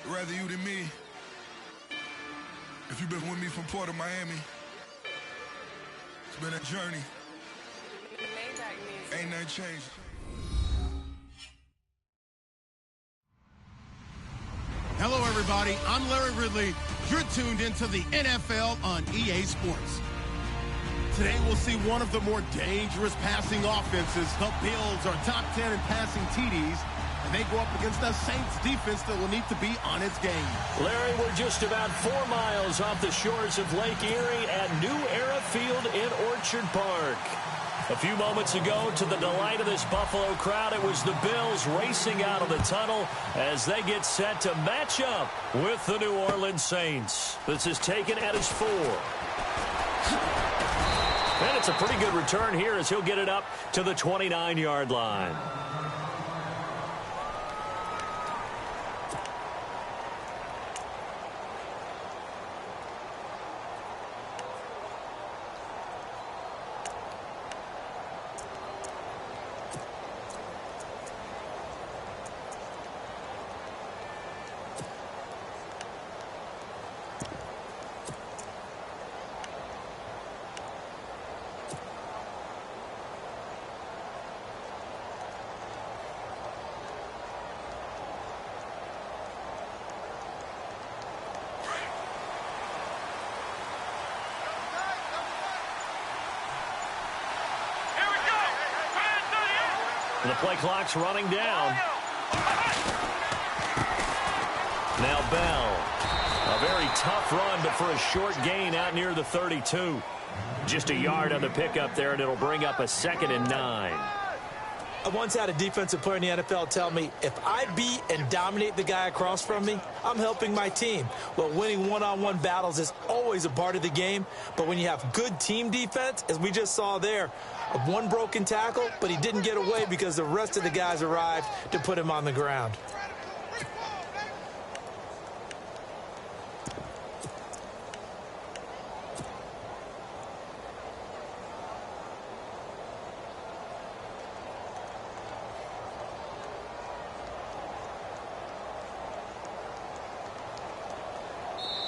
rather you than me. If you've been with me from Port of Miami, it's been a journey. Ain't nothing changed. Hello, everybody. I'm Larry Ridley. You're tuned into the NFL on EA Sports. Today, we'll see one of the more dangerous passing offenses. The Bills are top 10 in passing TDs, and they go up against a Saints defense that will need to be on its game. Larry, we're just about 4 miles off the shores of Lake Erie at New Era Field in Orchard Park. A few moments ago, to the delight of this Buffalo crowd, it was the Bills racing out of the tunnel as they get set to match up with the New Orleans Saints. This is taken at his 4. And it's a pretty good return here as he'll get it up to the 29-yard line. The play clock's running down. Now Bell. A very tough run, but for a short gain out near the 32. Just a yard on the pickup there, and it'll bring up a 2nd and 9. I once had a defensive player in the NFL tell me, if I beat and dominate the guy across from me, I'm helping my team. Well, winning one-on-one battles is always a part of the game, but when you have good team defense, as we just saw there, one broken tackle, but he didn't get away because the rest of the guys arrived to put him on the ground.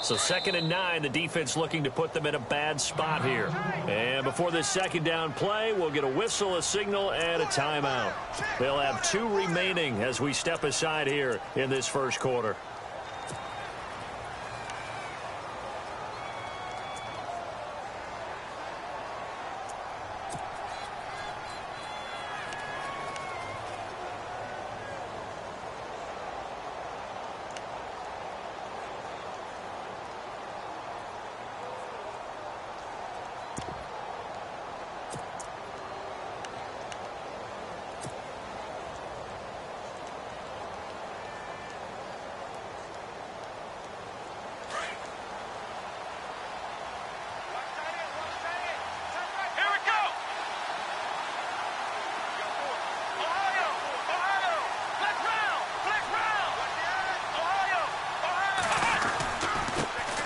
So 2nd and 9, the defense looking to put them in a bad spot here. And before this 2nd down play, we'll get a whistle, a signal, and a timeout. They'll have 2 remaining as we step aside here in this first quarter.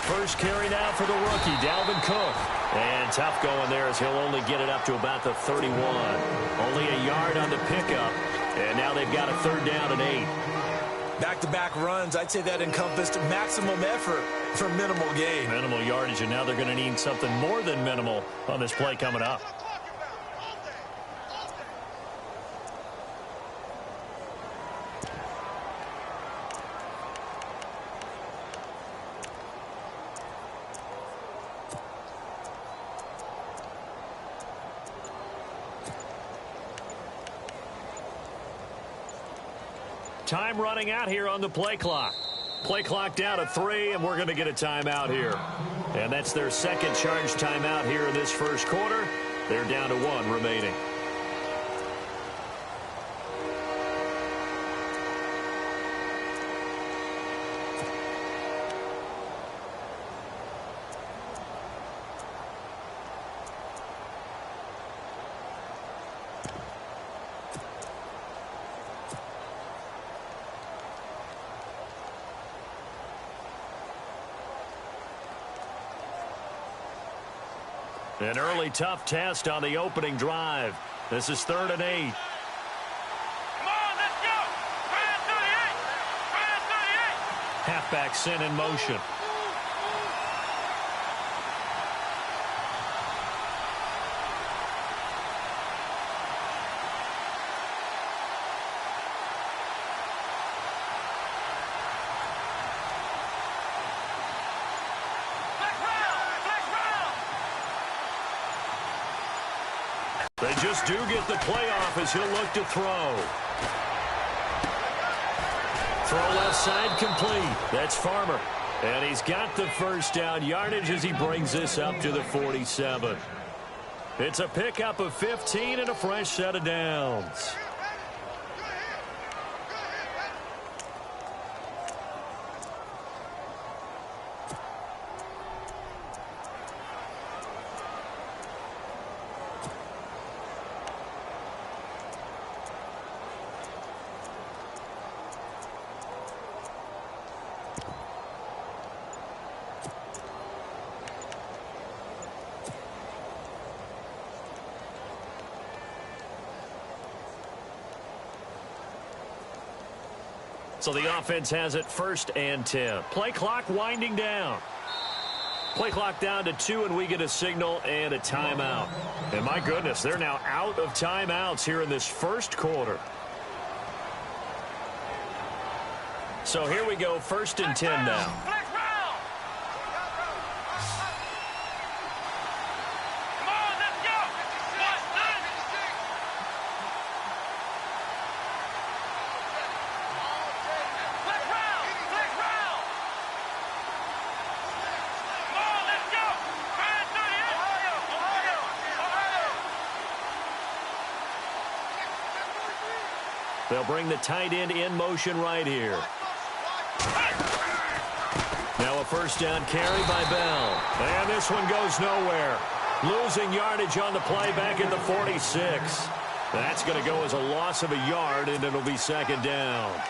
First carry now for the rookie, Dalvin Cook. And tough going there as he'll only get it up to about the 31. Only a yard on the pickup. And now they've got a 3rd down and 8. Back-to-back runs, I'd say that encompassed maximum effort for minimal gain. Minimal yardage, and now they're going to need something more than minimal on this play coming up. Time running out here on the play clock. Play clock down to 3, and we're going to get a timeout here. And that's their 2nd charge timeout here in this first quarter. They're down to 1 remaining. An early tough test on the opening drive. This is 3rd and 8. Come on, let's go. Try and 38. Try and 38. Halfback sent in motion. They just do get the playoff as he'll look to throw. Throw left side complete. That's Farmer. And he's got the first down yardage as he brings this up to the 47. It's a pickup of 15 and a fresh set of downs. So the offense has it 1st and 10. Play clock winding down. Play clock down to 2, and we get a signal and a timeout. And my goodness, they're now out of timeouts here in this first quarter. So here we go, 1st and 10 now. They'll bring the tight end in motion right here. Now a first down carry by Bell. And this one goes nowhere. Losing yardage on the play back in the 46. That's going to go as a loss of a yard, and it'll be 2nd down.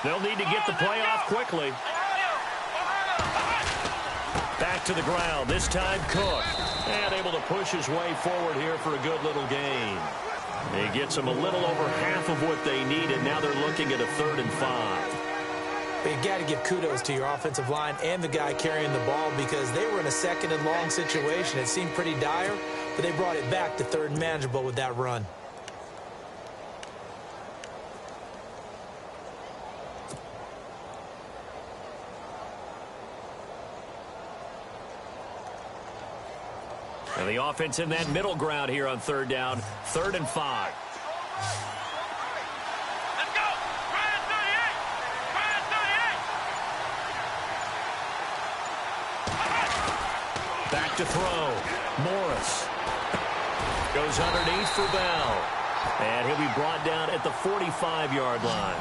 They'll need to get the play off quickly. Back to the ground. This time Cook. And able to push his way forward here for a good little gain. He gets them a little over half of what they needed. Now they're looking at a 3rd and 5. But you got to give kudos to your offensive line and the guy carrying the ball, because they were in a 2nd and long situation. It seemed pretty dire, but they brought it back to 3rd and manageable with that run. And the offense in that middle ground here on 3rd down, 3rd and 5. Let's go! Ryan 38! Ryan 38! Back to throw. Morris goes underneath for Bell. And he'll be brought down at the 45-yard line.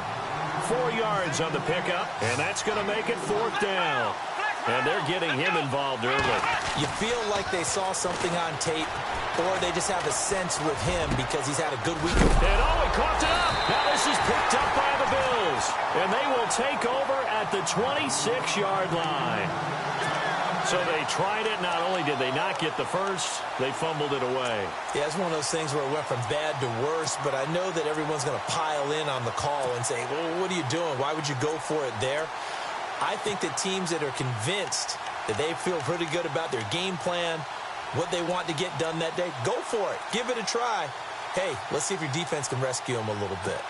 4 yards on the pickup, and that's going to make it 4th down. And they're getting him involved early. You feel like they saw something on tape, or they just have a sense with him because he's had a good week. And he caught it up. Now this is picked up by the Bills. And they will take over at the 26-yard line. So they tried it. Not only did they not get the first, they fumbled it away. Yeah, it's one of those things where it went from bad to worse, but I know that everyone's going to pile in on the call and say, well, what are you doing? Why would you go for it there? I think that teams that are convinced that they feel pretty good about their game plan, what they want to get done that day, go for it. Give it a try. Hey, let's see if your defense can rescue them a little bit.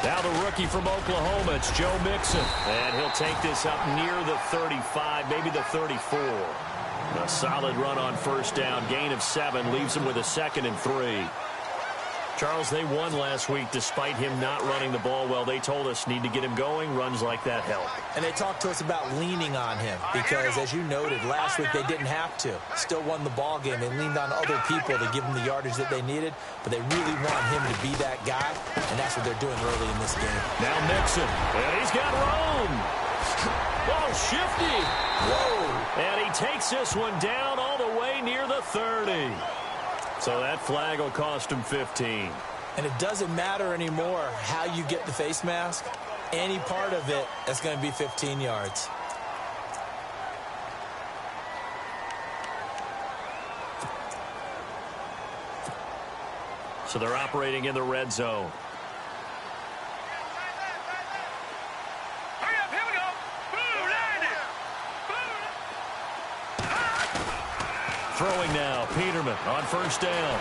Now the rookie from Oklahoma. It's Joe Mixon. And he'll take this up near the 35, maybe the 34. A solid run on first down. Gain of 7 leaves him with a 2nd and 3. Charles, they won last week despite him not running the ball well. They told us need to get him going. Runs like that help. And they talked to us about leaning on him because, as you noted, last week they didn't have to. Still won the ball game. They leaned on other people to give them the yardage that they needed, but they really want him to be that guy, and that's what they're doing early in this game. Now Mixon, and he's got room. Oh, shifty. Whoa. And he takes this one down all the way near the 30. So that flag will cost him 15. And it doesn't matter anymore how you get the face mask. Any part of it, that's going to be 15 yards. So they're operating in the red zone. Hurry up, here we go. Boom, landed. Throwing now, Peterman on first down.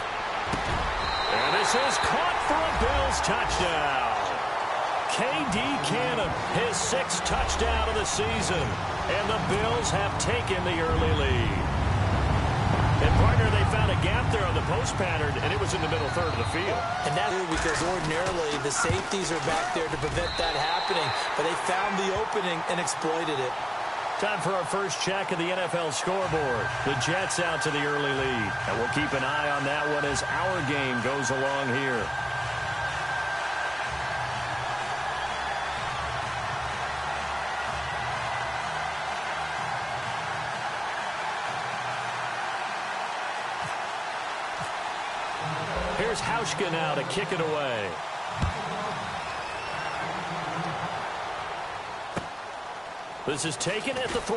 And this is caught for a Bills touchdown. K.D. Cannon, his 6th touchdown of the season. And the Bills have taken the early lead. And, partner, they found a gap there on the post pattern, and it was in the middle third of the field. And that's because ordinarily the safeties are back there to prevent that happening. But they found the opening and exploited it. Time for our first check of the NFL scoreboard. The Jets out to the early lead. And we'll keep an eye on that one as our game goes along here. Here's Hauschka now to kick it away. This is taken at the 3.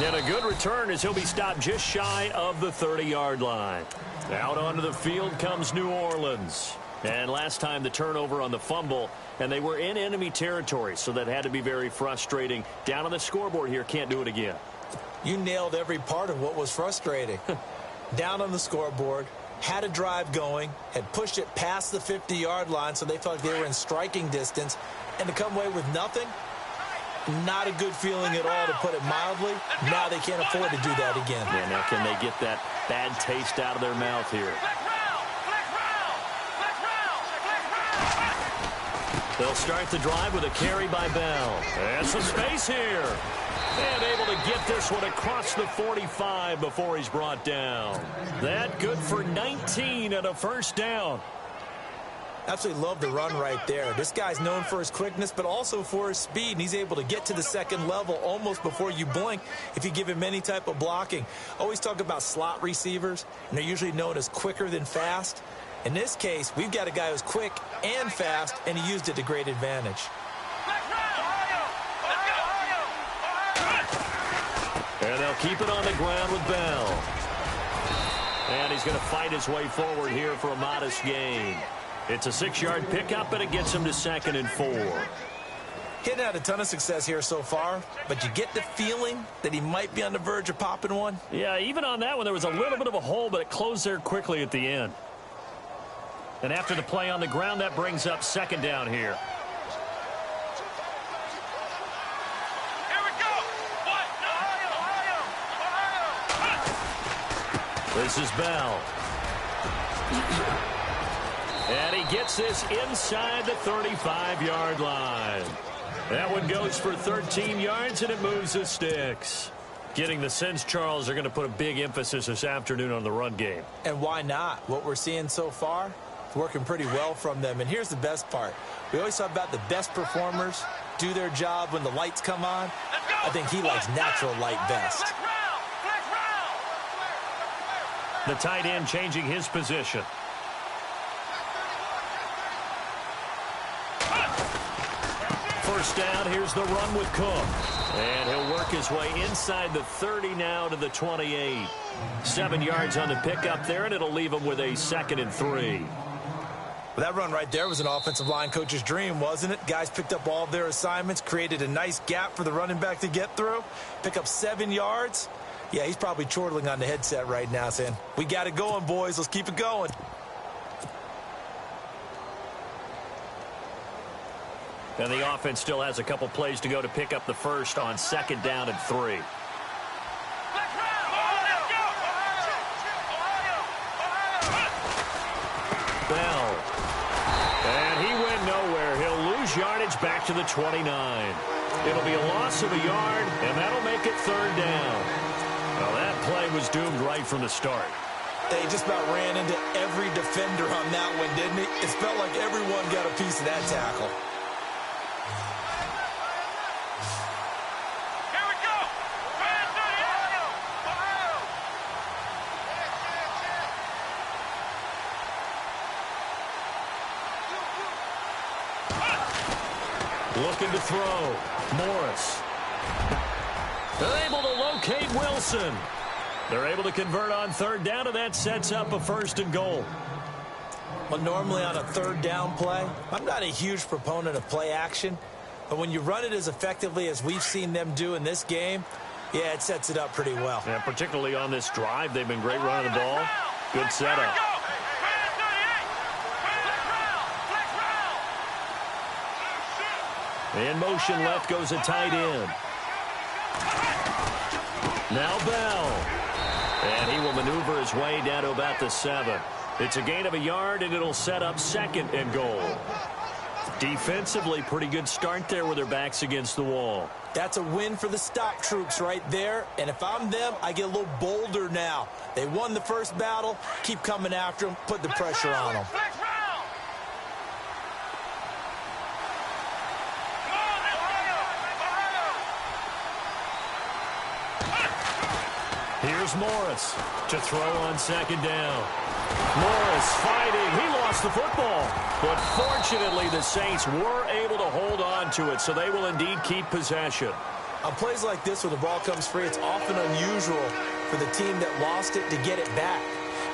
And a good return as he'll be stopped just shy of the 30-yard line. Out onto the field comes New Orleans. And last time the turnover on the fumble, and they were in enemy territory, so that had to be very frustrating. Down on the scoreboard here, can't do it again. You nailed every part of what was frustrating. Down on the scoreboard, had a drive going, had pushed it past the 50-yard line so they felt like they were in striking distance, and to come away with nothing, not a good feeling at all, to put it mildly. Now they can't afford to do that again. Yeah, now can they get that bad taste out of their mouth here? They'll start the drive with a carry by Bell. And some space here. And able to get this one across the 45 before he's brought down. That good for 19 and a first down. Absolutely love the run right there. This guy's known for his quickness, but also for his speed, and he's able to get to the second level almost before you blink if you give him any type of blocking. Always talk about slot receivers, and they're usually known as quicker than fast. In this case, we've got a guy who's quick and fast, and he used it to great advantage. And they'll keep it on the ground with Bell. And he's going to fight his way forward here for a modest gain. It's a 6-yard pickup, and it gets him to 2nd and 4. He hadn't had a ton of success here so far, but you get the feeling that he might be on the verge of popping one. Yeah, even on that one, there was a little bit of a hole, but it closed there quickly at the end. And after the play on the ground, that brings up 2nd down here. This is Bell. And he gets this inside the 35-yard line. That one goes for 13 yards, and it moves the sticks. Getting the sense, Charles, they're going to put a big emphasis this afternoon on the run game. And why not? What we're seeing so far, it's working pretty well from them. And here's the best part. We always talk about the best performers do their job when the lights come on. I think he likes natural light best. The tight end changing his position. First down, here's the run with Cook. And he'll work his way inside the 30 now to the 28. 7 yards on the pickup there, and it'll leave him with a 2nd and 3. Well, that run right there was an offensive line coach's dream, wasn't it? Guys picked up all of their assignments, created a nice gap for the running back to get through, pick up 7 yards. Yeah, he's probably chortling on the headset right now saying, we got it going, boys. Let's keep it going. And the offense still has a couple plays to go to pick up the first on 2nd down and 3. Bell. And he went nowhere. He'll lose yardage back to the 29. It'll be a loss of a yard, and that'll make it 3rd down. Well, that play was doomed right from the start. They just about ran into every defender on that one, didn't he? It felt like everyone got a piece of that tackle. Here we go. Looking to throw. Morris. They're able to locate Wilson. They're able to convert on 3rd down, and that sets up a 1st and goal. Well, normally on a 3rd down play, I'm not a huge proponent of play action, but when you run it as effectively as we've seen them do in this game, yeah, it sets it up pretty well. Yeah, particularly on this drive, they've been great running the ball. Good setup. In motion left goes a tight end. Now Bell. And he will maneuver his way down to about the 7. It's a gain of a yard, and it'll set up 2nd and goal. Defensively, pretty good start there with their backs against the wall. That's a win for the stop troops right there, and if I'm them, I get a little bolder now. They won the first battle, keep coming after them, put the pressure on them. Here's Morris to throw on 2nd down. Morris fighting. He lost the football. But fortunately, the Saints were able to hold on to it, so they will indeed keep possession. On plays like this where the ball comes free, it's often unusual for the team that lost it to get it back.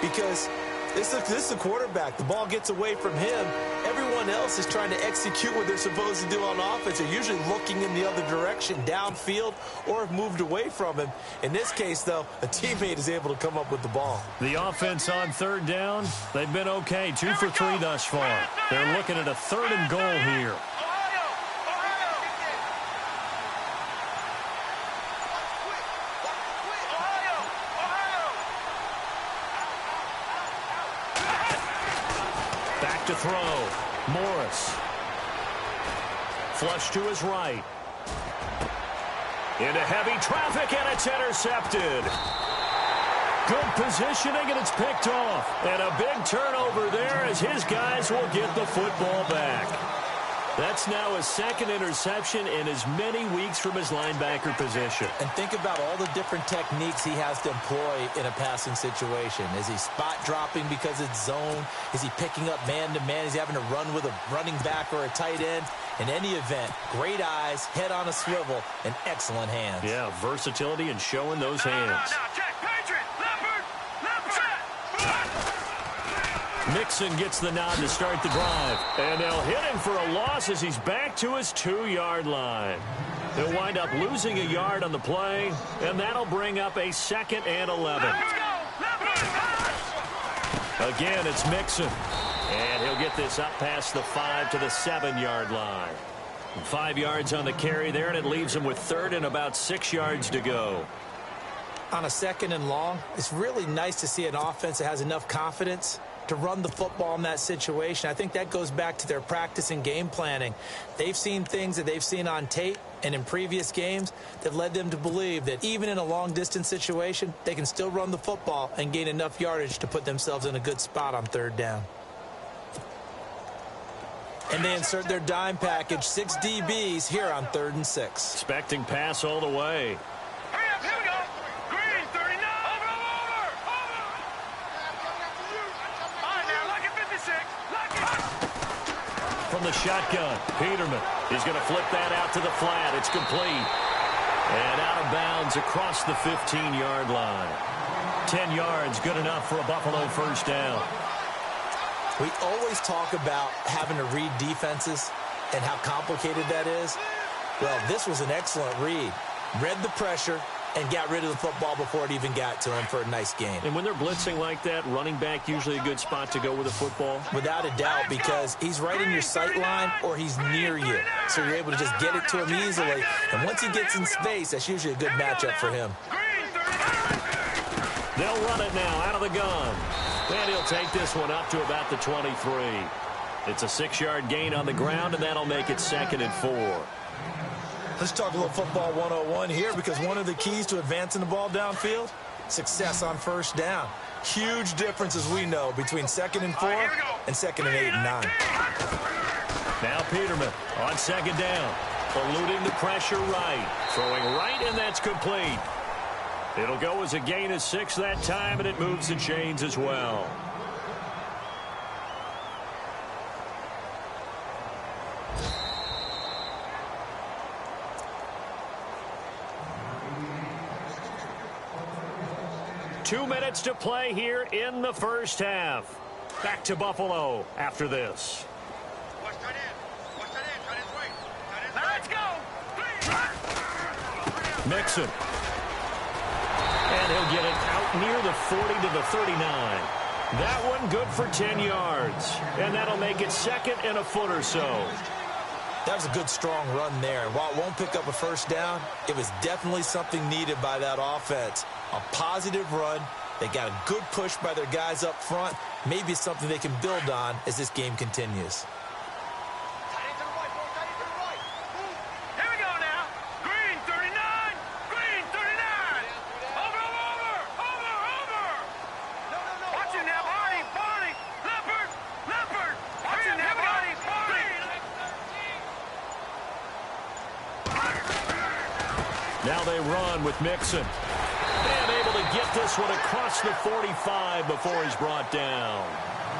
Because this is the quarterback. The ball gets away from him. Everyone else is trying to execute what they're supposed to do on offense. They're usually looking in the other direction, downfield, or have moved away from him. In this case, though, a teammate is able to come up with the ball. The offense on 3rd down, they've been okay. 2 for 3 thus far. They're looking at a 3rd and goal here. To throw. Morris. Flush to his right. Into heavy traffic, and it's intercepted. Good positioning, and it's picked off. And a big turnover there as his guys will get the football back. That's now his 2nd interception in as many weeks from his linebacker position. And think about all the different techniques he has to employ in a passing situation. Is he spot dropping because it's zone? Is he picking up man-to-man? Is he having to run with a running back or a tight end? In any event, great eyes, head on a swivel, and excellent hands. Yeah, versatility and showing those hands. Mixon gets the nod to start the drive. And they'll hit him for a loss as he's back to his 2-yard line. They'll wind up losing a yard on the play, and that'll bring up a 2nd and 11. Again, it's Mixon. And he'll get this up past the 5 to the 7-yard line. 5 yards on the carry there, and it leaves him with 3rd and about 6 yards to go. On a 2nd and long, it's really nice to see an offense that has enough confidence to run the football in that situation. I think that goes back to their practice and game planning. They've seen things that they've seen on tape and in previous games that led them to believe that even in a long-distance situation, they can still run the football and gain enough yardage to put themselves in a good spot on 3rd down. And they insert their dime package, 6 DBs here on 3rd and 6. Expecting pass all the way. Here we go. Green, 39. From the shotgun, Peterman is going to flip that out to the flat. It's complete. And out of bounds across the 15-yard line. 10 yards, good enough for a Buffalo 1st down. We always talk about having to read defenses and how complicated that is. Well, this was an excellent read. Read the pressure and got rid of the football before it even got to him for a nice gain. And when they're blitzing like that, running back usually a good spot to go with the football? Without a doubt, because he's right in your sight line or he's near you. So you're able to just get it to him easily. And once he gets in space, that's usually a good matchup for him. They'll run it now out of the gun. And he'll take this one up to about the 23. It's a 6-yard gain on the ground, and that'll make it 2nd and 4. Let's talk a little football 101 here, because one of the keys to advancing the ball downfield, success on first down. Huge difference, as we know, between 2nd and 4 and 2nd and 8 and 9. Now Peterman on 2nd down. Eluding the pressure right. Throwing right, and that's complete. It'll go as a gain of 6 that time, and it moves the chains as well. Two minutes to play here in the first half. Back to Buffalo after this. Let's go. Mixon. And he'll get it out near the 40 to the 39. That one good for 10 yards. And that'll make it 2nd and a foot or so. That was a good, strong run there. And while it won't pick up a first down, it was definitely something needed by that offense. A positive run. They got a good push by their guys up front. Maybe it's something they can build on as this game continues. Here we go now. Green 39. Green 39. Over. Watch it now, Barney. Leopard. Watch it now, Barney. Now they run with Mixon. And able to get this one across the 45 before he's brought down.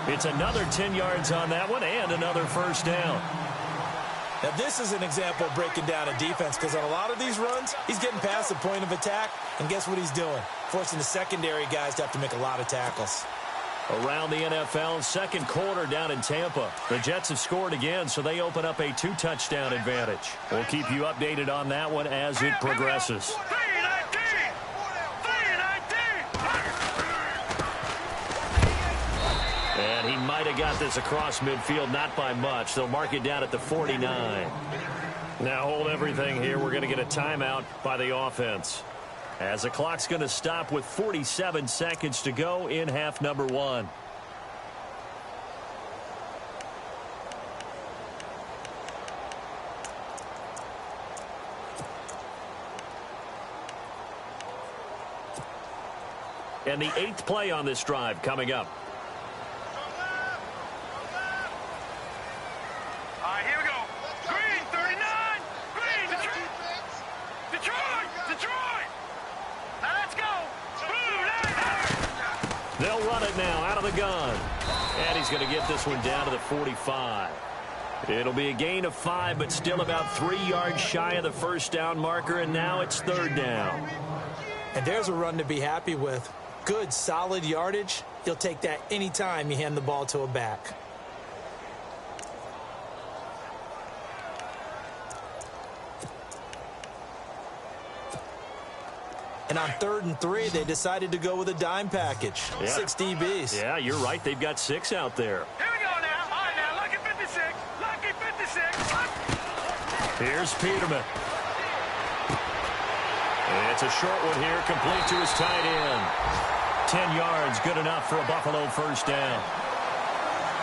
It's another 10 yards on that one and another first down. Now, this is an example of breaking down a defense, because on a lot of these runs, he's getting past the point of attack, and guess what he's doing? Forcing the secondary guys to have to make a lot of tackles. Around the NFL, 2nd quarter down in Tampa. The Jets have scored again, so they open up a 2-touchdown advantage. We'll keep you updated on that one as it progresses. And he might have got this across midfield, not by much. They'll mark it down at the 49. Now hold everything here. We're going to get a timeout by the offense, as the clock's going to stop with 47 seconds to go in half number 1. And the 8th play on this drive coming up. All right, here we go. Green 39. Green. Detroit. Now let's go. They'll run it now out of the gun. And he's going to get this one down to the 45. It'll be a gain of 5, but still about 3 yards shy of the first down marker, and now it's 3rd down. And there's a run to be happy with. Good, solid yardage. You'll take that anytime you hand the ball to a back. And on 3rd and 3, they decided to go with a dime package. Yeah. 6 DBs. Yeah, you're right. They've got 6 out there. Here we go now. All right, now, lucky 56. Lucky 56. Here's Peterman. It's a short one here, complete to his tight end. 10 yards, good enough for a Buffalo first down.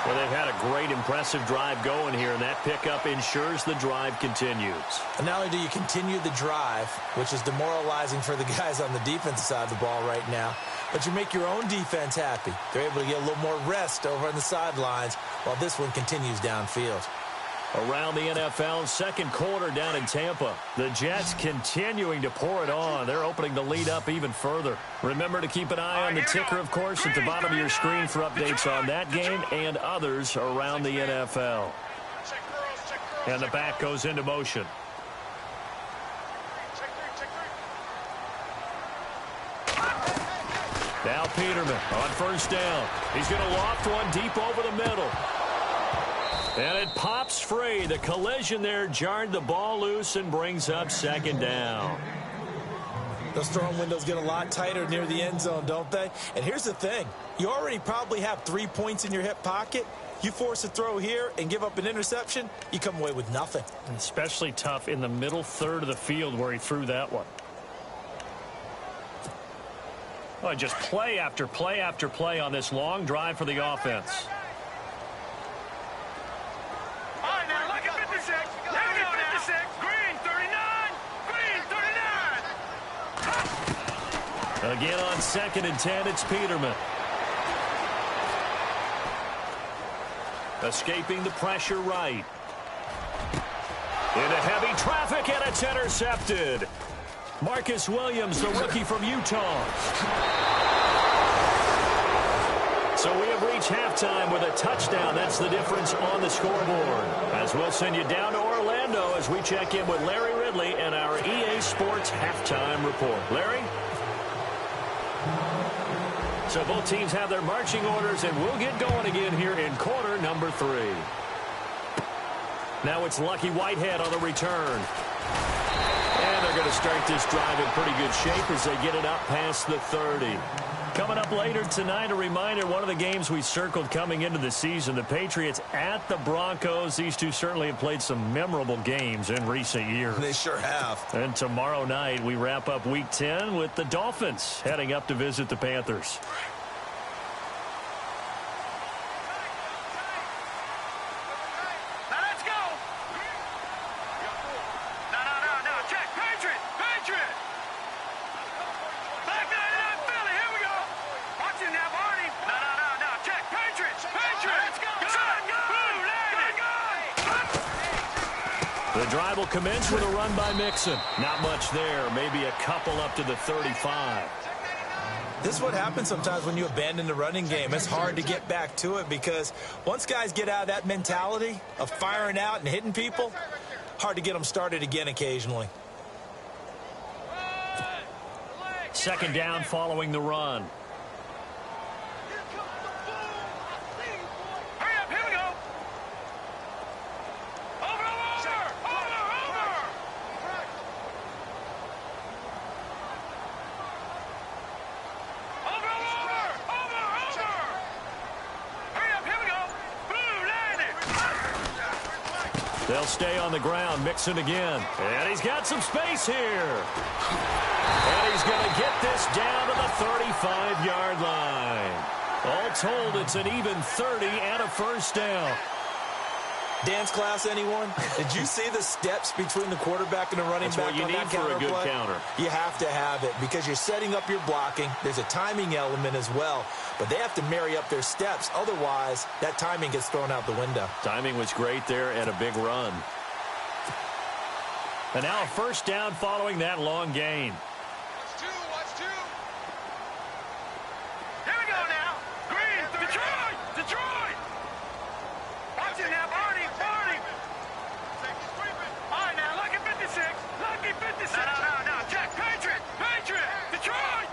Well, they've had a great, impressive drive going here, and that pickup ensures the drive continues. And not only do you continue the drive, which is demoralizing for the guys on the defensive side of the ball right now, but you make your own defense happy. They're able to get a little more rest over on the sidelines while this one continues downfield. Around the NFL, 2nd quarter down in Tampa. The Jets continuing to pour it on. They're opening the lead up even further. Remember to keep an eye on the ticker, of course, at the bottom of your screen for updates on that game and others around the NFL. And the back goes into motion. Now Peterman on first down. He's going to loft one deep over the middle. And it pops free. The collision there jarred the ball loose and brings up 2nd down. Those throwing windows get a lot tighter near the end zone, don't they? And here's the thing. You already probably have 3 points in your hip pocket. You force a throw here and give up an interception, you come away with nothing. And especially tough in the middle third of the field where he threw that one. Oh, just play after play after play on this long drive for the offense. All right, now, look at 56. Here we go now. 56. Green, 39. Green, 39. Again on 2nd and 10, it's Peterman. Escaping the pressure right. Into heavy traffic, and it's intercepted. Marcus Williams, the rookie from Utah. So we have reached halftime with a touchdown. That's the difference on the scoreboard. As we'll send you down to Orlando as we check in with Larry Ridley and our EA Sports halftime report. Larry? So both teams have their marching orders, and we'll get going again here in quarter number 3. Now it's Lucky Whitehead on the return. And they're going to start this drive in pretty good shape as they get it up past the 30. Coming up later tonight, a reminder, one of the games we circled coming into the season, the Patriots at the Broncos. These two certainly have played some memorable games in recent years. They sure have. And tomorrow night, we wrap up Week 10 with the Dolphins heading up to visit the Panthers. Now let's go. No. Check. Patriot. Back 99 Philly. Here we go. Watch it now, Barney. No. Check. Patriot. Let's go. The drive will commence with a run by Mixon. Not much there. Maybe a couple up to the 35. This is what happens sometimes when you abandon the running game. It's hard to get back to it because once guys get out of that mentality of firing out and hitting people, hard to get them started again occasionally. 2nd down following the run. Hurry up. Here we go. Over. Hurry up. Here we go. Boom. Landed. They'll stay on the ground. Mixon again. And he's got some space here. And he's going to get this down to the 35-yard line. All told, it's an even 30 and a first down. Dance class, anyone? Did you see the steps between the quarterback and the running That's back what you on need that for a good play? counter. You have to have it because you're setting up your blocking. There's a timing element as well, but they have to marry up their steps. Otherwise, that timing gets thrown out the window. Timing was great there and a big run. And now a first down following that long gain. Here we go now. Green. Detroit. Watch it now, Barney. All right, now, lucky 56. Lucky 56. No. Check. Patriot. Detroit.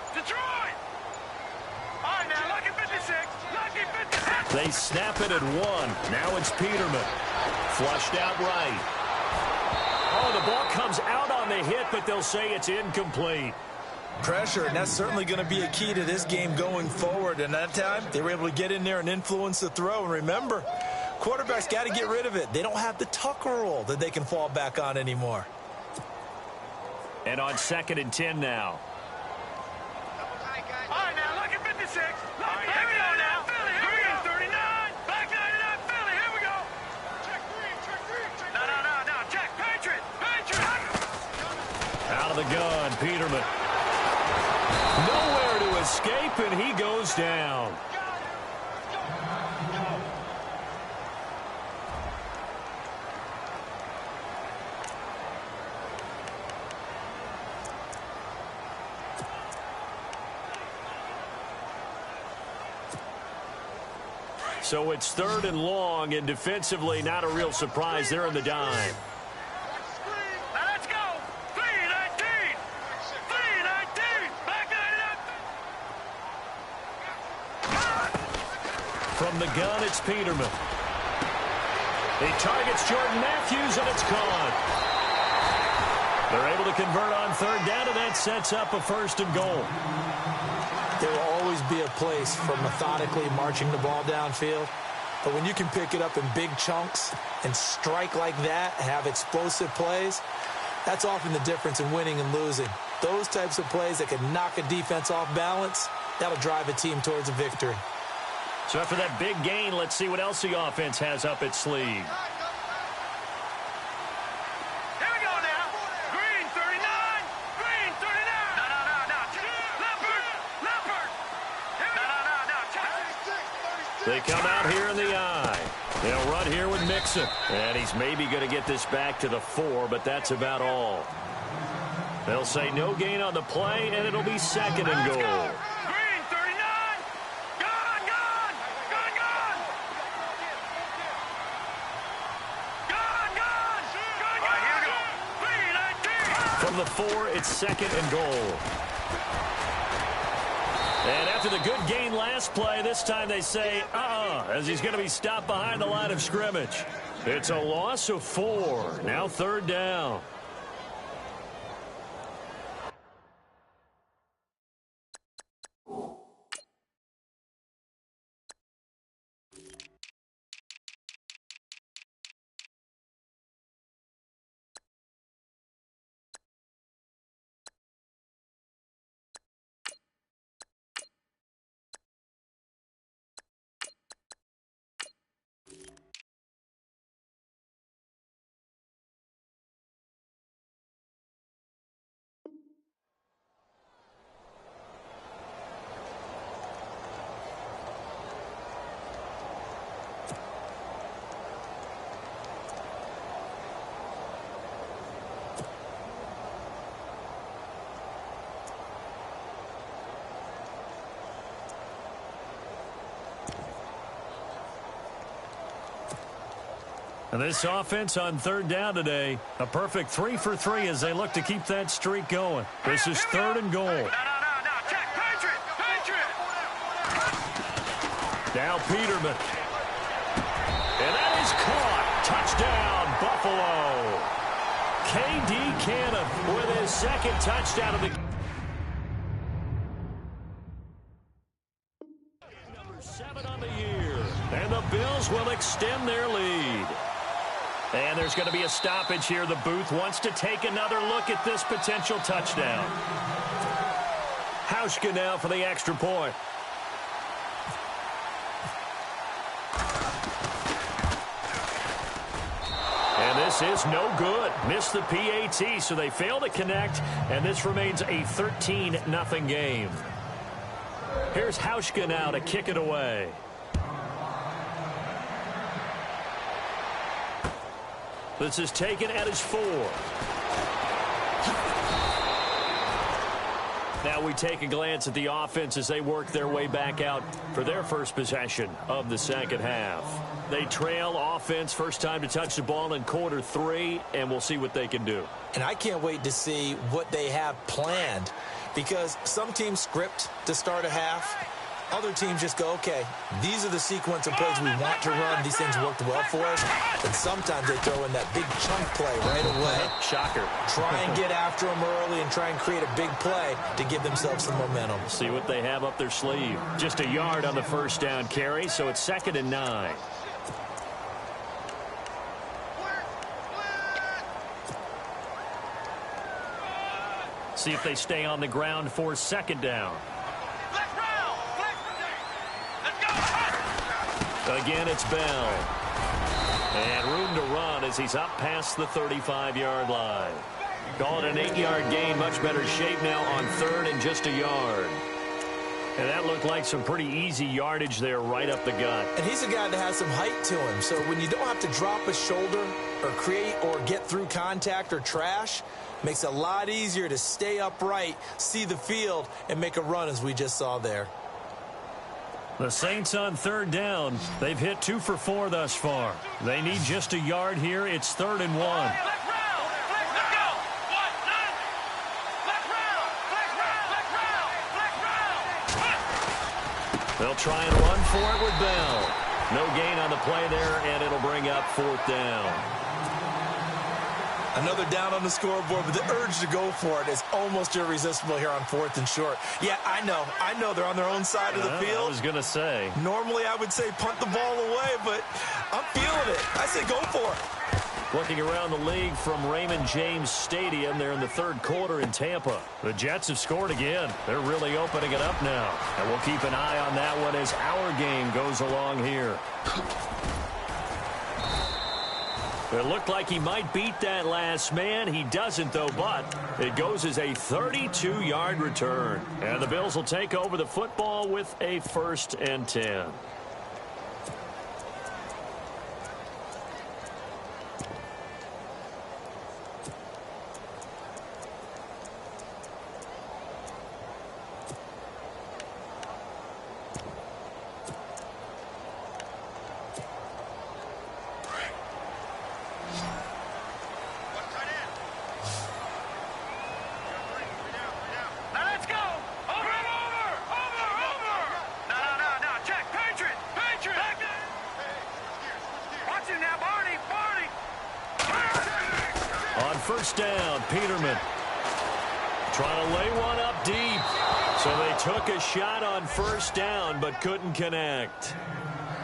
All right, now, lucky 56. Lucky 56. They snap it at 1. Now it's Peterman. Flushed out right. Oh, the ball comes out on the hit, but they'll say it's incomplete. Pressure, and that's certainly going to be a key to this game going forward. And that time, they were able to get in there and influence the throw. And remember, quarterbacks got to get rid of it. They don't have the Tucker rule that they can fall back on anymore. And on 2nd and 10 now. All right, now, look at 56. Here we go now. Philly, here we go. 39. Back 99, Philly, here we go. Check green. No. Check. Patriot. Out of the gun, Peterman. Nowhere to escape, and he goes down. So it's 3rd and long, and defensively not a real surprise. They're in the dime. Now let's go. 3-19. Back 99. From the gun, it's Peterman. He targets Jordan Matthews, and it's caught. They're able to convert on third down, and that sets up a first and goal. There will always be a place for methodically marching the ball downfield. But when you can pick it up in big chunks and strike like that, have explosive plays, that's often the difference in winning and losing. Those types of plays that can knock a defense off balance, that'll drive a team towards a victory. So after that big gain, let's see what else the offense has up its sleeve. Here we go now. Green 39. Green 39. No. Leopard. No. They come out here in the eye. They'll run here with Mixon. And he's maybe going to get this back to the 4, but that's about all. They'll say no gain on the play, and it'll be second and goal. Green 39. Gone. All right, here we go. Green 19. From the 4, it's second and goal. And after the good gain last play, this time they say, as he's going to be stopped behind the line of scrimmage. It's a loss of 4. Now third down. And this offense on third down today, a perfect 3 for 3 as they look to keep that streak going. This is third and goal. No. Check. Patriot. Now Peterman. And that is caught. Touchdown, Buffalo. K.D. Cannon with his second touchdown of the game. Number 7 on the year. And the Bills will extend their lead. And there's going to be a stoppage here. The booth wants to take another look at this potential touchdown. Hauschka now for the extra point. And this is no good. Missed the PAT, so they fail to connect, and this remains a 13-0 game. Here's Hauschka now to kick it away. This is taken at his 4. Now we take a glance at the offense as they work their way back out for their first possession of the second half. They trail offense, first time to touch the ball in quarter 3, and we'll see what they can do. And I can't wait to see what they have planned, because some teams script to start a half. Other teams just go, okay, these are the sequence of plays we want to run. These things worked well for us. And sometimes they throw in that big chunk play right away. Shocker. Try and get after them early and try and create a big play to give themselves some momentum. See what they have up their sleeve. Just a yard on the first down carry, so it's 2nd and 9. See if they stay on the ground for 2nd down. Again, it's Bell. And room to run as he's up past the 35-yard line. Call it an 8-yard gain. Much better shape now on 3rd and just a yard. And that looked like some pretty easy yardage there right up the gut. And he's a guy that has some height to him. So when you don't have to drop a shoulder or create or get through contact or trash, makes it a lot easier to stay upright, see the field, and make a run as we just saw there. The Saints on 3rd down. They've hit 2 for 4 thus far. They need just a yard here. It's 3rd and 1. They'll try and run for it with Bell. No gain on the play there, and it'll bring up 4th down. Another down on the scoreboard, but the urge to go for it is almost irresistible here on 4th and short. Yeah, I know they're on their own side of the field. I was going to say. Normally I would say punt the ball away, but I'm feeling it. I say go for it. Looking around the league from Raymond James Stadium, they're in the 3rd quarter in Tampa. The Jets have scored again. They're really opening it up now. And we'll keep an eye on that one as our game goes along here. It looked like he might beat that last man. He doesn't, though, but it goes as a 32-yard return. And the Bills will take over the football with a 1st and 10. First down, Peterman trying to lay one up deep. So they took a shot on 1st down but couldn't connect.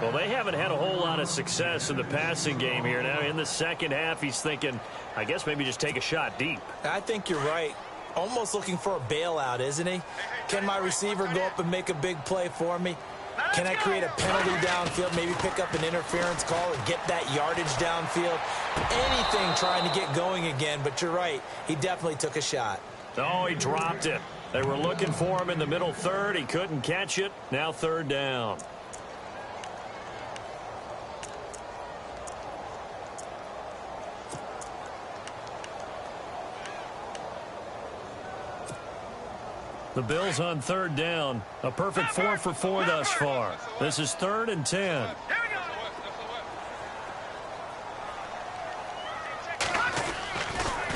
Well, they haven't had a whole lot of success in the passing game here. Now in the 2nd half, he's thinking, I guess maybe just take a shot deep. I think you're right. Almost looking for a bailout, isn't he? Can my receiver go up and make a big play for me? Can I create a penalty downfield, maybe pick up an interference call and get that yardage downfield? Anything trying to get going again, but you're right. He definitely took a shot. Oh, he dropped it. They were looking for him in the middle 3rd. He couldn't catch it. Now 3rd down. The Bills on 3rd down. A perfect 4 for 4 thus far. This is 3rd and 10.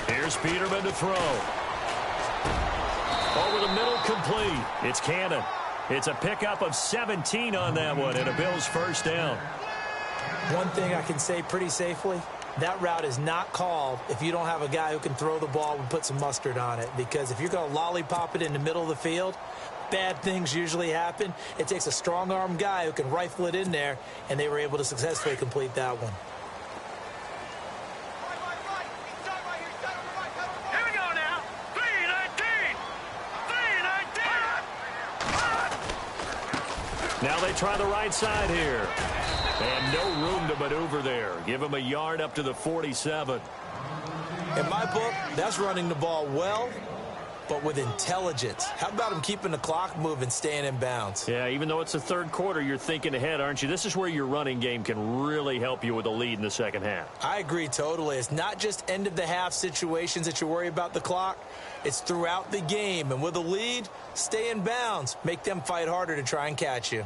Here's Peterman to throw. Over the middle, complete. It's Cannon. It's a pickup of 17 on that one and a Bills 1st down. One thing I can say pretty safely, that route is not called if you don't have a guy who can throw the ball and put some mustard on it. Because if you're going to lollipop it in the middle of the field, bad things usually happen. It takes a strong-arm guy who can rifle it in there, and they were able to successfully complete that one. Here we go now. 3-19. Now they try the right side here. And no room to maneuver there. Give him a yard up to the 47. In my book, that's running the ball well, but with intelligence. How about him keeping the clock moving, staying in bounds? Yeah, even though it's the 3rd quarter, you're thinking ahead, aren't you? This is where your running game can really help you with a lead in the 2nd half. I agree totally. It's not just end-of-the-half situations that you worry about the clock. It's throughout the game. And with a lead, stay in bounds. Make them fight harder to try and catch you.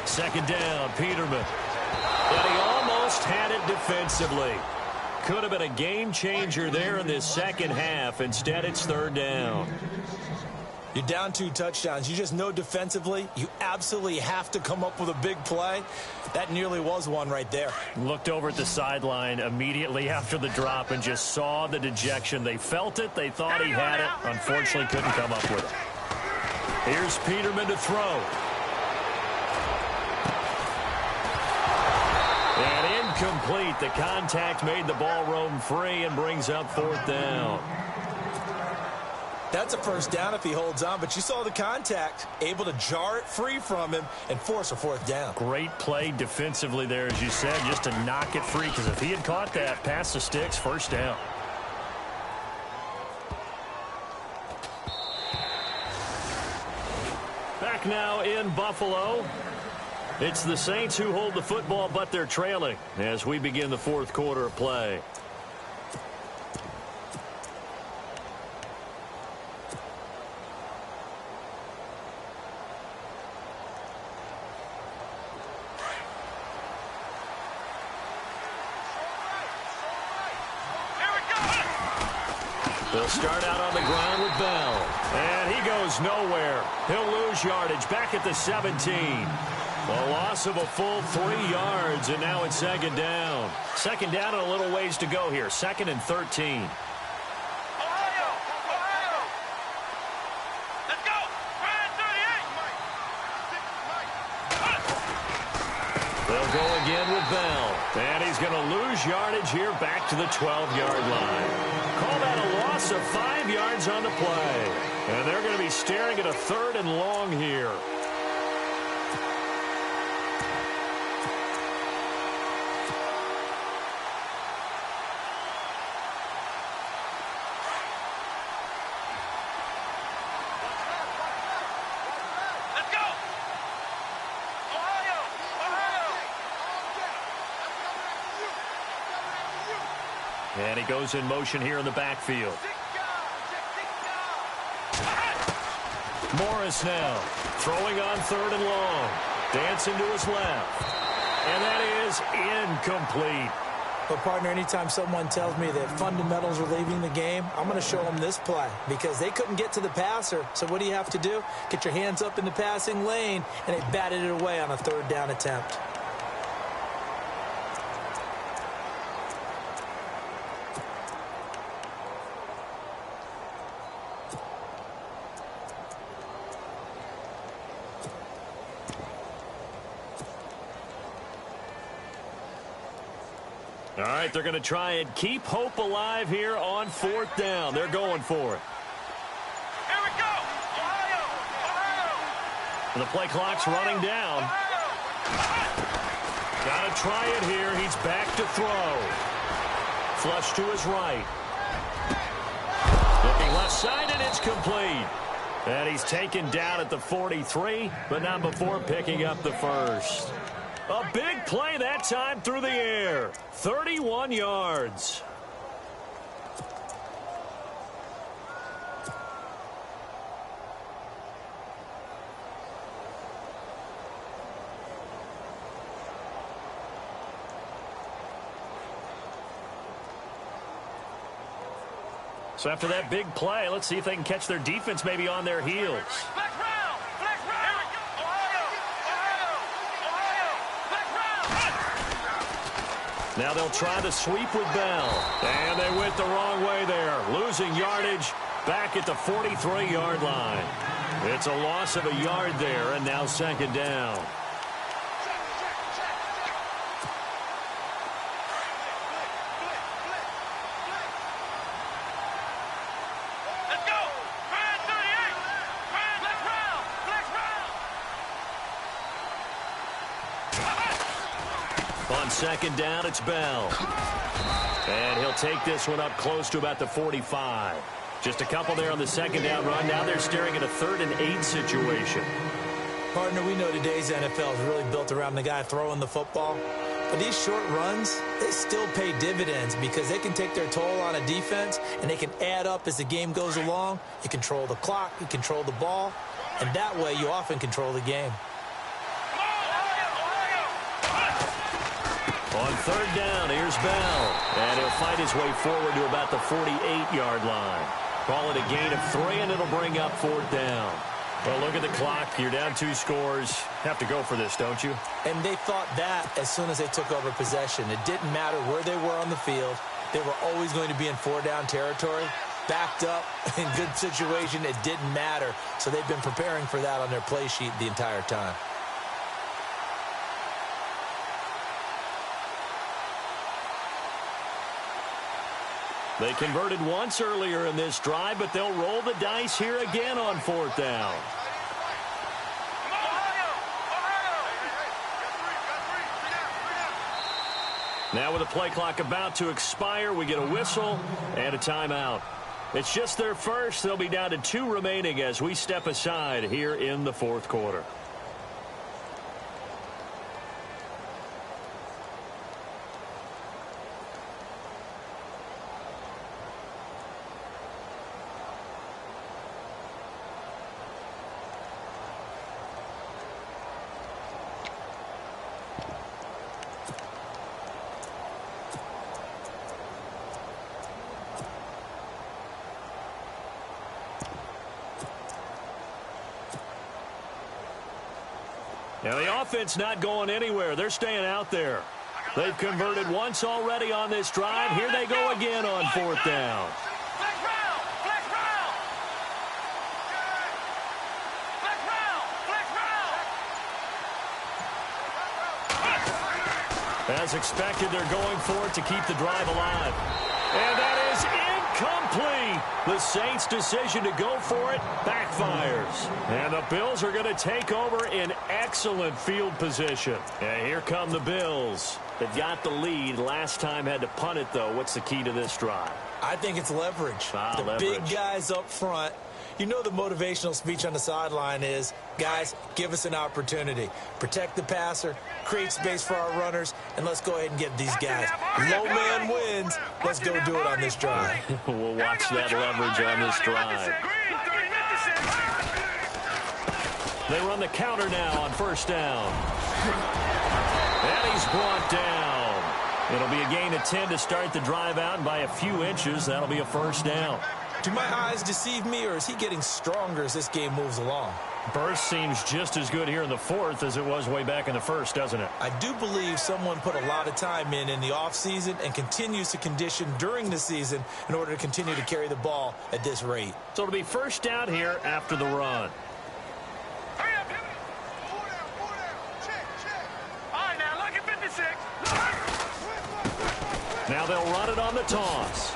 Second down, Peterman. And he almost had it defensively. Could have been a game changer there in this 2nd half. Instead, it's 3rd down. You're down 2 touchdowns. You just know defensively you absolutely have to come up with a big play. That nearly was one right there. Looked over at the sideline immediately after the drop and just saw the dejection. They felt it. They thought he had it. Unfortunately, couldn't come up with it. Here's Peterman to throw. And incomplete. The contact made the ball roam free and brings up 4th down. That's a 1st down if he holds on, but you saw the contact, able to jar it free from him and force a 4th down. Great play defensively there, as you said, just to knock it free, because if he had caught that, past the sticks, 1st down. Back now in Buffalo. It's the Saints who hold the football, but they're trailing as we begin the 4th quarter of play. They'll start out on the ground with Bell. And he goes nowhere. He'll lose yardage back at the 17. A loss of a full 3 yards, and now it's second down. Second down and a little ways to go here. 2nd and 13. They'll go again with Bell. And he's going to lose yardage here back to the 12-yard line. Call that a loss of 5 yards on the play. And they're going to be staring at a 3rd and long here. And he goes in motion here in the backfield. Morris now throwing on 3rd and long. Dancing to his left. And that is incomplete. But, partner, anytime someone tells me that fundamentals are leaving the game, I'm going to show them this play because they couldn't get to the passer. So what do you have to do? Get your hands up in the passing lane, and they batted it away on a 3rd down attempt. All right, they're going to try and keep hope alive here on 4th down. They're going for it. Here we go. Ohio. The play clock's running down. Got to try it here. He's back to throw. Flush to his right. Looking left side, and it's complete. And he's taken down at the 43, but not before picking up the 1st. A big play that time through the air. 31 yards. So after that big play, let's see if they can catch their defense maybe on their heels. Flex round. Flex round. Here we go. Ohio. Now they'll try to sweep with Bell. And they went the wrong way there. Losing yardage back at the 43-yard line. It's a loss of a yard there, and now second down. Let's go. Brand 38. Brand, flex round. Flex round. On second down, it's Bell. And he'll take this one up close to about the 45. Just a couple there on the second down run. Now they're staring at a 3rd and 8 situation. Partner, we know today's NFL is really built around the guy throwing the football. But these short runs, they still pay dividends because they can take their toll on a defense and they can add up as the game goes along. You control the clock, you control the ball, and that way you often control the game. On third down, here's Bell. And he'll fight his way forward to about the 48-yard line. Call it a gain of 3, and it'll bring up 4th down. Well, look at the clock. You're down 2 scores. Have to go for this, don't you? And they thought that as soon as they took over possession. It didn't matter where they were on the field. They were always going to be in 4-down territory. Backed up, in good situation, it didn't matter. So they've been preparing for that on their play sheet the entire time. They converted once earlier in this drive, but they'll roll the dice here again on 4th down. Now with the play clock about to expire, we get a whistle and a timeout. It's just their first. They'll be down to 2 remaining as we step aside here in the 4th quarter. Now the offense not going anywhere. They're staying out there. They've converted once already on this drive. Here they go again on fourth down. As expected, they're going for it to keep the drive alive. And that is incomplete. The Saints' decision to go for it backfires. And the Bills are going to take over in excellent field position. And here come the Bills. They've got the lead. Last time had to punt it, though. What's the key to this drive? I think it's leverage. The big guys up front. You know the motivational speech on the sideline is, guys, give us an opportunity. Protect the passer, create space for our runners, and let's go ahead and get these guys. Low man wins. Let's go do it on this drive. We'll watch that leverage on this drive. They run the counter now on first down. And he's brought down. It'll be a gain of 10 to start the drive out, and by a few inches, that'll be a first down. Do my eyes deceive me, or is he getting stronger as this game moves along? Burst seems just as good here in the fourth as it was way back in the first, doesn't it? I do believe someone put a lot of time in the offseason and continues to condition during the season in order to continue to carry the ball at this rate. So it'll be first down here after the run. Now they'll run it on the toss.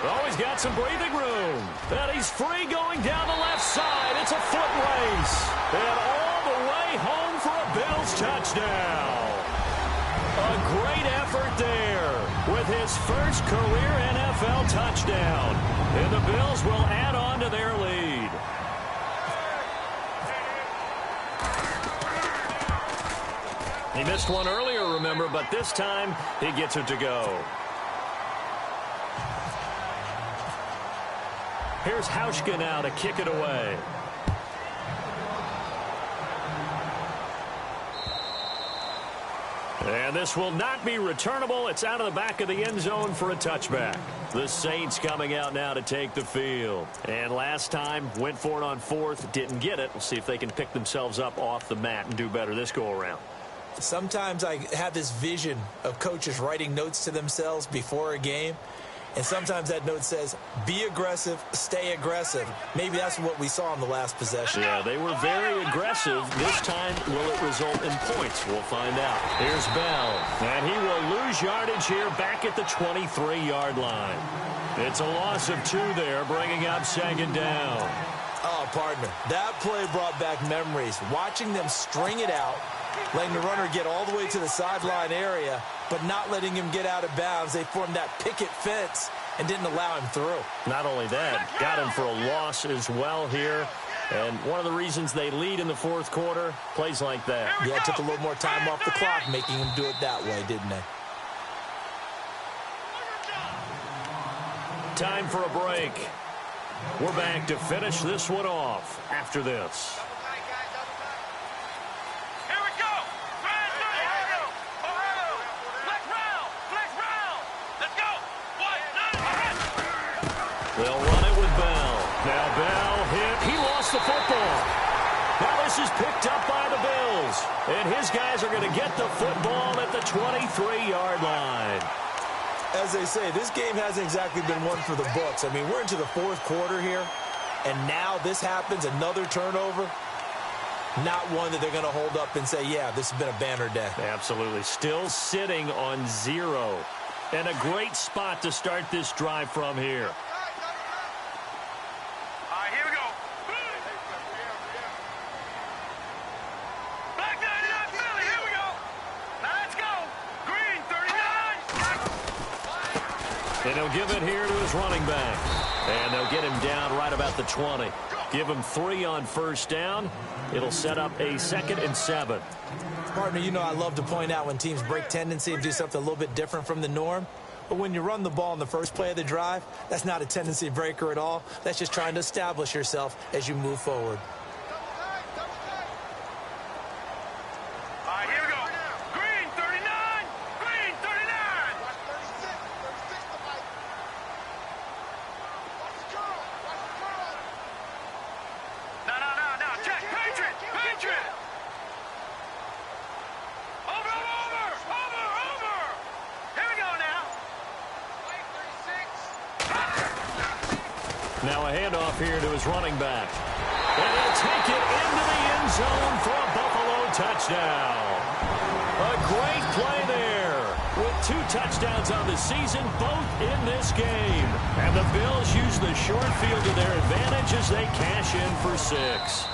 Oh, he's got some breathing room. And he's free going down the left side. It's a foot race. And all the way home for a Bills touchdown. A great effort there with his first career NFL touchdown. And the Bills will add on to their lead. He missed one earlier, remember, but this time he gets it to go. Here's Hauschka now to kick it away. And this will not be returnable. It's out of the back of the end zone for a touchback. The Saints coming out now to take the field. And last time, went for it on fourth, didn't get it. We'll see if they can pick themselves up off the mat and do better this go-around. Sometimes I have this vision of coaches writing notes to themselves before a game. And sometimes that note says, be aggressive, stay aggressive. Maybe that's what we saw in the last possession. Yeah, they were very aggressive. This time, will it result in points? We'll find out. Here's Bell. And he will lose yardage here back at the 23-yard line. It's a loss of 2 there, bringing up second down. Oh, partner, that play brought back memories. Watching them string it out, letting the runner get all the way to the sideline area, but not letting him get out of bounds. They formed that picket fence and didn't allow him through. Not only that, got him for a loss as well here. And one of the reasons they lead in the fourth quarter, plays like that. Yeah, it took a little more time off the clock, making him do it that way, didn't they? Time for a break. We're back to finish this one off after this. They'll run it with Bell. Now Bell hit. He lost the football. Now this is picked up by the Bills. And his guys are going to get the football at the 23-yard line. As they say, this game hasn't exactly been one for the books. I mean, we're into the fourth quarter here, and now this happens, another turnover. Not one that they're going to hold up and say, yeah, this has been a banner day. Absolutely. Still sitting on 0. And a great spot to start this drive from here. And he'll give it here to his running back. And they'll get him down right about the 20. Give him 3 on first down. It'll set up a 2nd and 7. Partner, you know I love to point out when teams break tendency and do something a little bit different from the norm. But when you run the ball in the first play of the drive, that's not a tendency breaker at all. That's just trying to establish yourself as you move forward. Now a handoff here to his running back. And he'll take it into the end zone for a Buffalo touchdown. A great play there with 2 touchdowns on the season, both in this game. And the Bills use the short field to their advantage as they cash in for 6.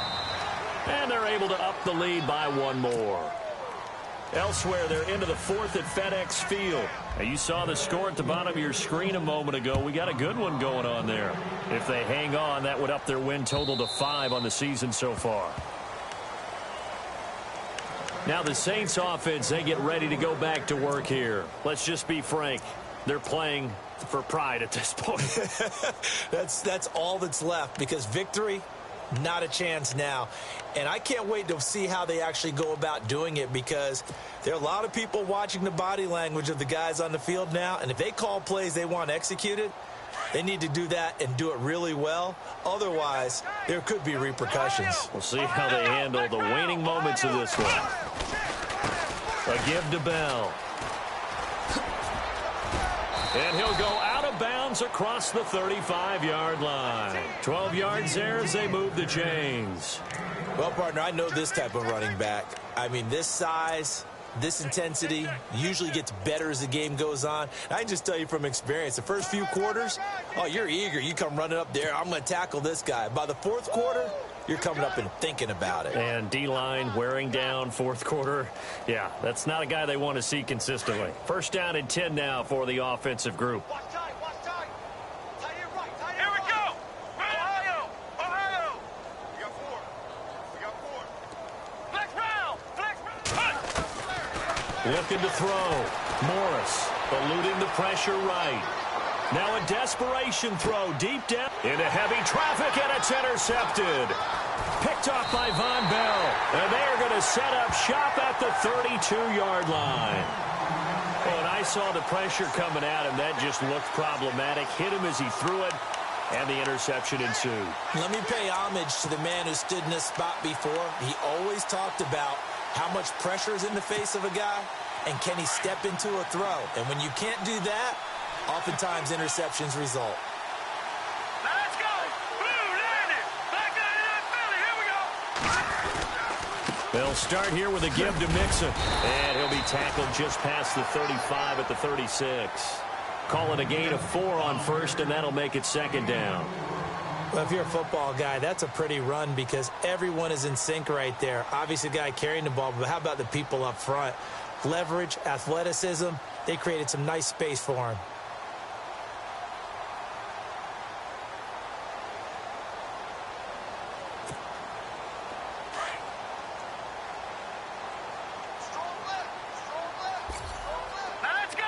And they're able to up the lead by 1 more. Elsewhere, they're into the 4th at FedEx Field. Now, you saw the score at the bottom of your screen a moment ago. We got a good one going on there. If they hang on, that would up their win total to 5 on the season so far. Now the Saints offense, they get ready to go back to work here. Let's just be frank. They're playing for pride at this point. That's all that's left, because victory, not a chance now. And I can't wait to see how they actually go about doing it, because there are a lot of people watching the body language of the guys on the field now. And if they call plays they want executed, they need to do that and do it really well. Otherwise, there could be repercussions. We'll see how they handle the waning moments of this one. A give to Bell. And he'll go out of bounds across the 35-yard line. 12 yards there as they move the chains. Well, partner, I know this type of running back. I mean, this size, this intensity usually gets better as the game goes on. I can just tell you from experience, the first few quarters, oh, you're eager. You come running up there, I'm going to tackle this guy. By the 4th quarter, you're coming up and thinking about it. And D-line wearing down 4th quarter. Yeah, that's not a guy they want to see consistently. 1st down and 10 now for the offensive group. Watch tight, watch tight. Tight it right, tight it right. Here we go. Ohio, Ohio. We got 4. We got 4. Flex round, flex round. Looking to throw. Morris eluding the pressure right. Now a desperation throw deep down into heavy traffic, and it's intercepted. Picked off by Von Bell. And they are going to set up shop at the 32-yard line. Oh, and I saw the pressure coming at him. That just looked problematic. Hit him as he threw it, and the interception ensued. Let me pay homage to the man who stood in this spot before. He always talked about how much pressure is in the face of a guy, and can he step into a throw. And when you can't do that, oftentimes interceptions result. Now let's go. Blue landed. Back 99 Philly. Here we go. They'll start here with a give to Mixon. And he'll be tackled just past the 35 at the 36. Call it a gain of 4 on 1st, and that'll make it 2nd down. Well, if you're a football guy, that's a pretty run, because everyone is in sync right there. Obviously, the guy carrying the ball, but how about the people up front? Leverage, athleticism, they created some nice space for him. Now let's go.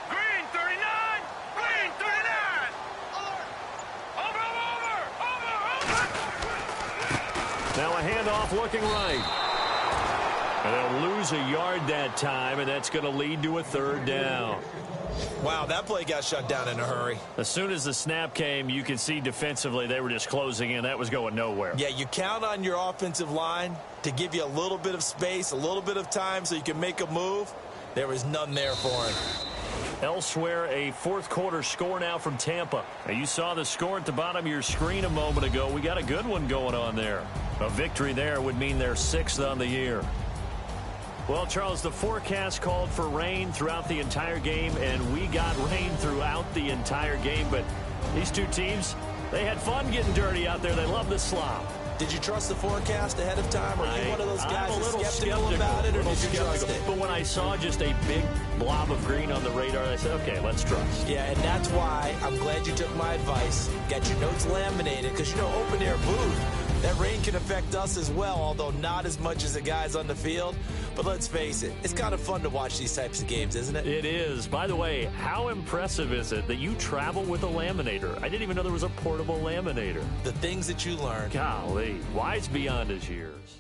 Green 39. Green 39. Over. Now a handoff looking right. And they'll lose a yard that time, and that's going to lead to a 3rd down. Wow, that play got shut down in a hurry. As soon as the snap came, you could see defensively they were just closing in. That was going nowhere. Yeah, you count on your offensive line to give you a little bit of space, a little bit of time so you can make a move. There was none there for him. Elsewhere, a 4th quarter score now from Tampa. Now, you saw the score at the bottom of your screen a moment ago. We got a good one going on there. A victory there would mean they're 6th on the year. Well, Charles, the forecast called for rain throughout the entire game, and we got rain throughout the entire game. But these two teams, they had fun getting dirty out there. They love the slop. Did you trust the forecast ahead of time? Or are you one of those guys that's skeptical about it, or did you trust it? But when I saw just a big blob of green on the radar, I said, okay, let's trust. Yeah, and that's why I'm glad you took my advice. Got your notes laminated, because, you know, open-air booth, that rain can affect us as well, although not as much as the guys on the field. But let's face it, it's kind of fun to watch these types of games, isn't it? It is. By the way, how impressive is it that you travel with a laminator? I didn't even know there was a portable laminator. The things that you learn. Golly, wise beyond his years.